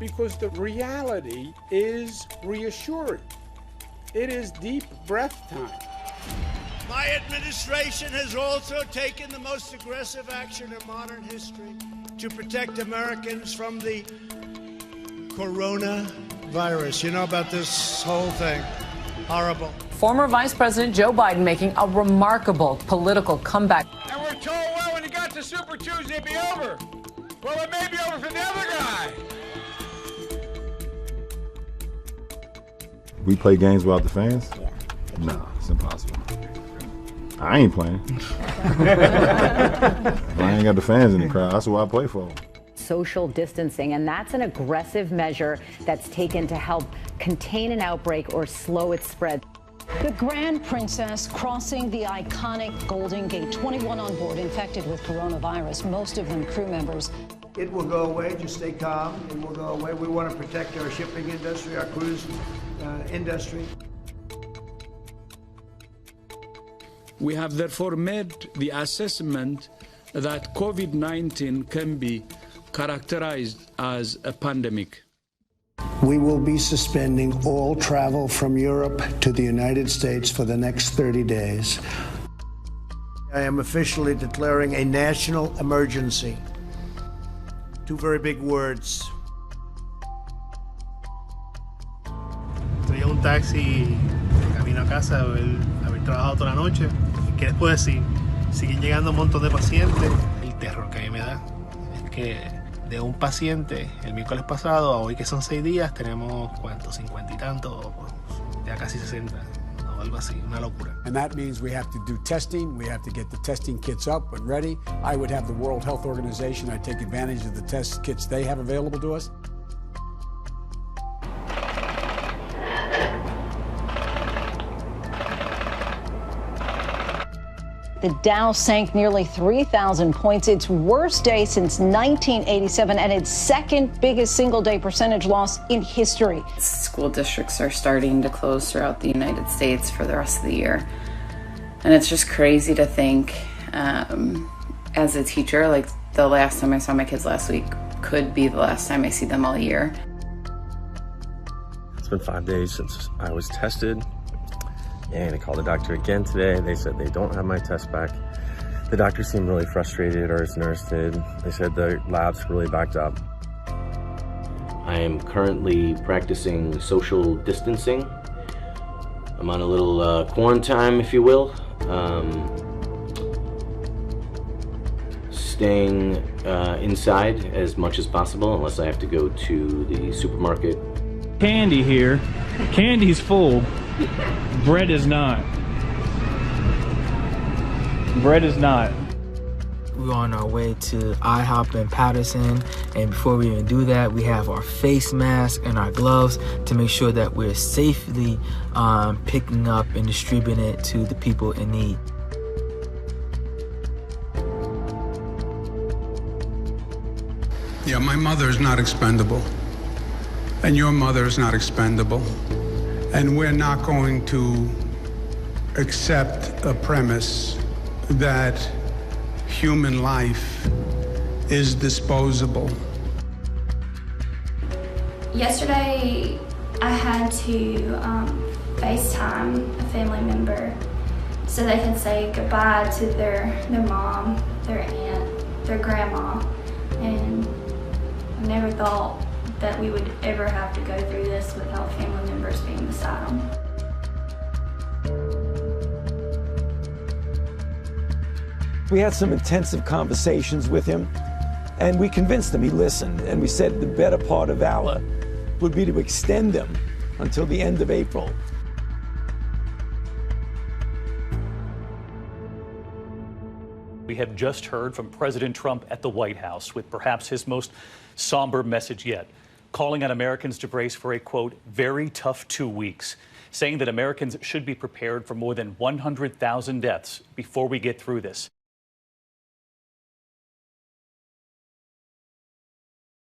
because the reality is reassuring. It is deep breath time. My administration has also taken the most aggressive action in modern history to protect Americans from the coronavirus. You know about this whole thing? Horrible. Former Vice President Joe Biden making a remarkable political comeback. And we're told, well, when it got to Super Tuesday, it'd be over. Well, it may be over for the other guy. We play games without the fans? Yeah. No, it's impossible. I ain't playing. I ain't got the fans in the crowd. That's what I play for. Social distancing, and that's an aggressive measure that's taken to help contain an outbreak or slow its spread. The Grand Princess crossing the iconic Golden Gate. 21 on board infected with coronavirus, most of them crew members. It will go away. Just stay calm. It will go away. We want to protect our shipping industry, our cruise industry. We have therefore made the assessment that COVID-19 can be characterized as a pandemic. We will be suspending all travel from Europe to the United States for the next 30 days. I am officially declaring a national emergency. Two very big words. Traía un taxi camino a casa, haber trabajado toda la noche. ¿Qué les puedo decir? Siguen llegando un montón de pacientes. El terror que a mí me da es que de un paciente el miércoles pasado a hoy, que son 6 días, tenemos ¿cuántos? 50 y tantos, ya casi 60, o algo así, una locura. And that means we have to do testing, we have to get the testing kits up and ready. I would have the World Health Organization, I'd take advantage of the test kits they have available to us. The Dow sank nearly 3,000 points, its worst day since 1987 and its second biggest single-day percentage loss in history. School districts are starting to close throughout the United States for the rest of the year. And it's just crazy to think, as a teacher, like the last time I saw my kids last week could be the last time I see them all year. It's been 5 days since I was tested. And I called the doctor again today. They said they don't have my test back. The doctor seemed really frustrated, or his nurse did. They said the lab's really backed up. I am currently practicing social distancing. I'm on a little quarantine, if you will. Staying inside as much as possible, unless I have to go to the supermarket. Candy here. Candy's full. Bread is not. Bread is not. We're on our way to IHOP in Patterson, and before we even do that, we have our face masks and our gloves to make sure that we're safely picking up and distributing it to the people in need. Yeah, my mother is not expendable, and your mother is not expendable. And we're not going to accept a premise that human life is disposable. Yesterday, I had to FaceTime a family member so they could say goodbye to their mom, their aunt, their grandma, and I never thought that we would ever have to go through this without family members being beside them. We had some intensive conversations with him, and we convinced him. He listened, and we said the better part of valor would be to extend them until the end of April. We have just heard from President Trump at the White House with perhaps his most somber message yet, calling on Americans to brace for a, quote, very tough 2 weeks, saying that Americans should be prepared for more than 100,000 deaths before we get through this.